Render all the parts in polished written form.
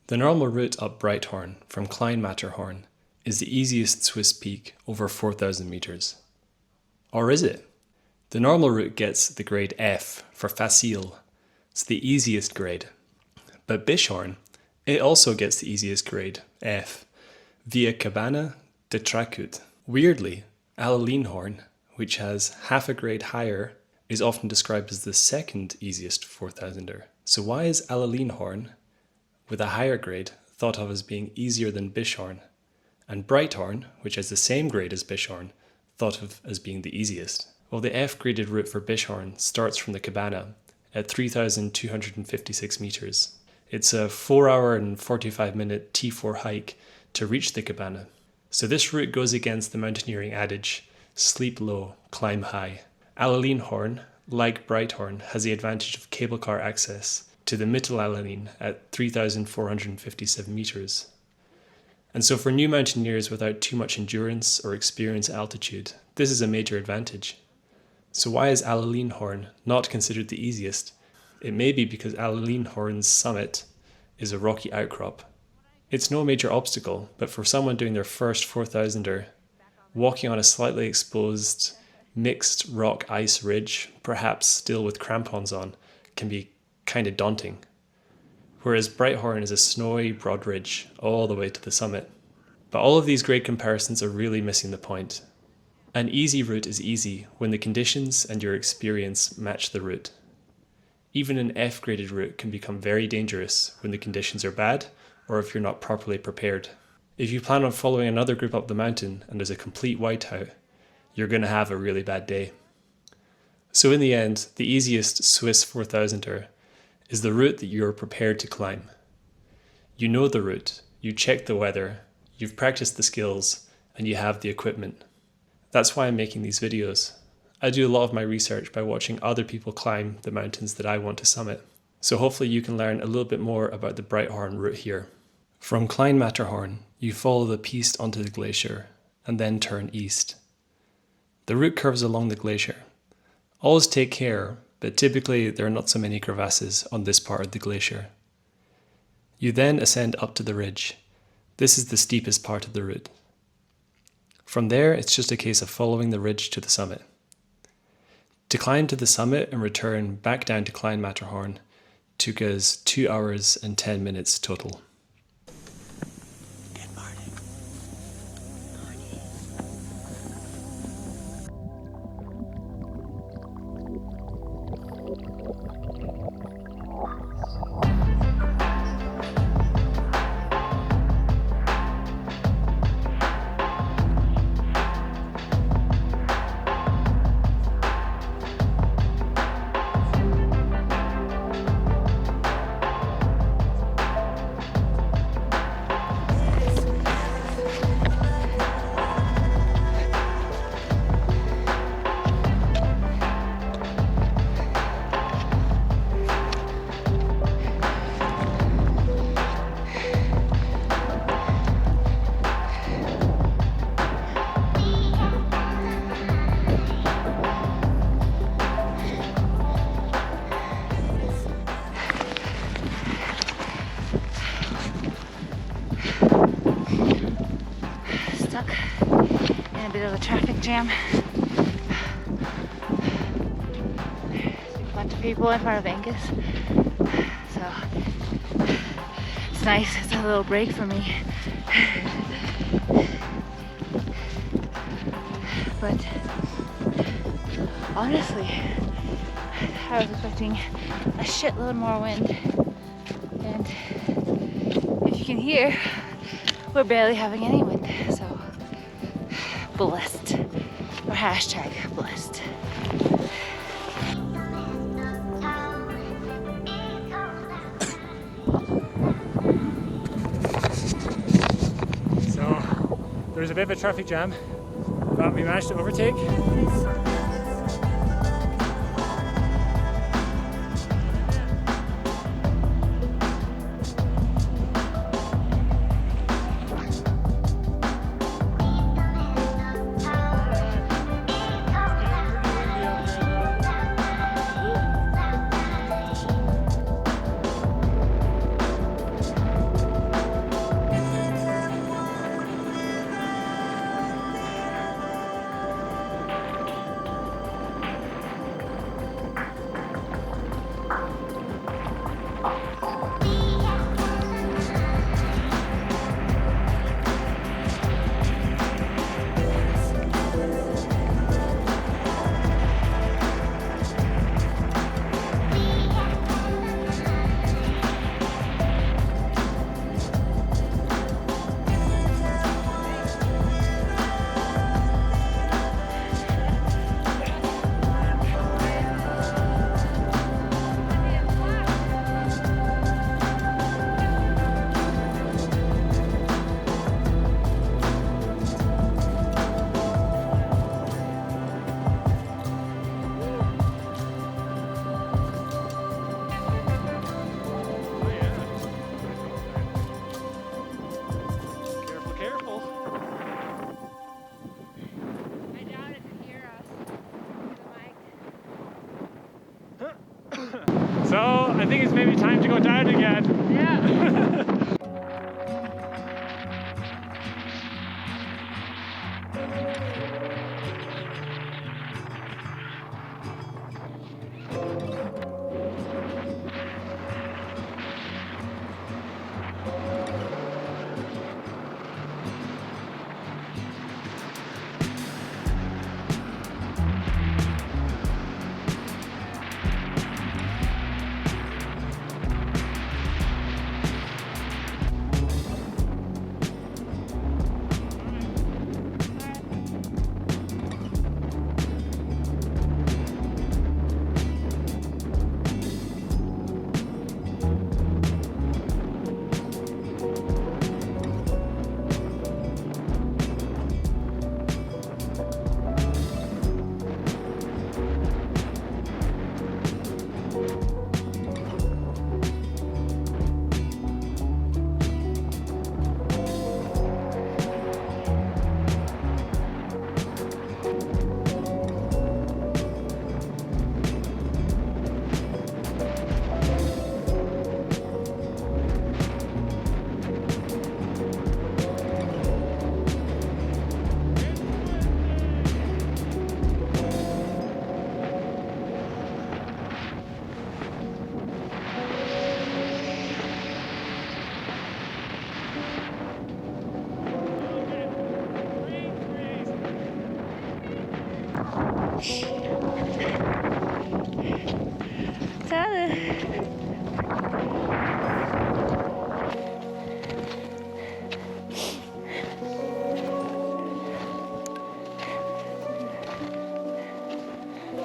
The normal route up Breithorn from Klein Matterhorn is the easiest Swiss peak over 4,000 meters. Or is it? The normal route gets the grade F for facile. It's the easiest grade. But Bishorn, it also gets the easiest grade, F, via Cabana de Tracut. Weirdly, Allalinhorn, which has half a grade higher, is often described as the second easiest 4,000er. So why is Allalinhorn, with a higher grade, thought of as being easier than Bishorn, and Breithorn, which has the same grade as Bishorn, thought of as being the easiest? Well, the F-graded route for Bishorn starts from the Cabana at 3,256 meters. It's a 4-hour and 45-minute T4 hike to reach the Cabana. So this route goes against the mountaineering adage, sleep low, climb high. Allalinhorn, like Breithorn, has the advantage of cable car access to the Mittelallalin at 3,457 meters. And so for new mountaineers without too much endurance or experience at altitude, this is a major advantage. So why is Allalinhorn not considered the easiest? It may be because Allalinhorn's summit is a rocky outcrop. It's no major obstacle, but for someone doing their first 4,000er, walking on a slightly exposed, mixed rock ice ridge, perhaps still with crampons on, can be kind of daunting. Whereas Breithorn is a snowy, broad ridge all the way to the summit. But all of these grade comparisons are really missing the point. An easy route is easy when the conditions and your experience match the route. Even an F-graded route can become very dangerous when the conditions are bad or if you're not properly prepared. If you plan on following another group up the mountain and there's a complete whiteout, you're going to have a really bad day. So in the end, the easiest Swiss 4,000er is the route that you're prepared to climb. You know the route, you check the weather, you've practiced the skills, and you have the equipment. That's why I'm making these videos. I do a lot of my research by watching other people climb the mountains that I want to summit. So hopefully you can learn a little bit more about the Breithorn route here. From Klein Matterhorn, you follow the piste onto the glacier and then turn east. The route curves along the glacier. Always take care, but typically there are not so many crevasses on this part of the glacier. You then ascend up to the ridge. This is the steepest part of the route. From there, it's just a case of following the ridge to the summit. To climb to the summit and return back down to Klein Matterhorn took us 2 hours and 10 minutes total. Good morning. Stuck in a bit of a traffic jam. There's a bunch of people in front of Angus, so it's nice. It's a little break for me. But honestly, I was expecting a shitload more wind, and if you can hear, we're barely having any wind, so blessed, or hashtag blessed. So there's a bit of a traffic jam, but we managed to overtake. to go down again. Yeah.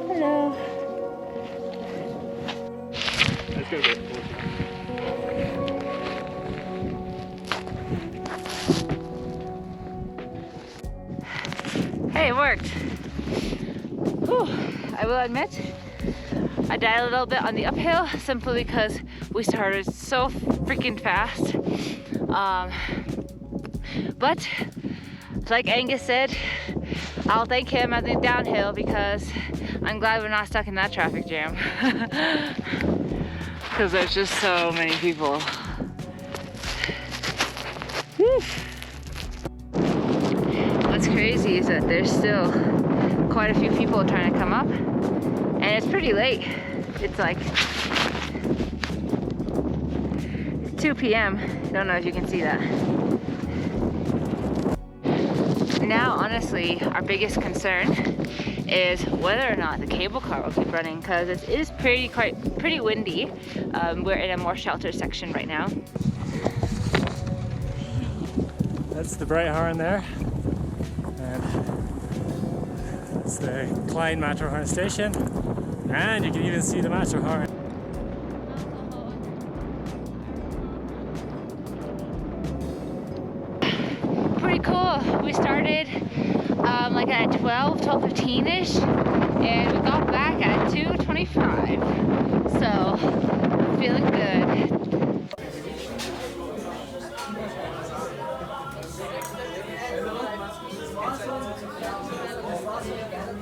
Hello. Let's go get it. Hey, it worked. Whew. I will admit, I died a little bit on the uphill simply because we started so freaking fast. But like Angus said, I'll thank him at the downhill because I'm glad we're not stuck in that traffic jam. Because there's just so many people. Whew. What's crazy is that there's still quite a few people trying to come up, and it's pretty late. It's like 2 p.m. I don't know if you can see that. Now, honestly, our biggest concern is whether or not the cable car will keep running, because it is pretty windy. We're in a more sheltered section right now. That's the Breithorn there. And that's the Klein Matterhorn station. And you can even see the Matterhorn. Pretty cool. We started like at 12:15ish, and we got back at 2:25.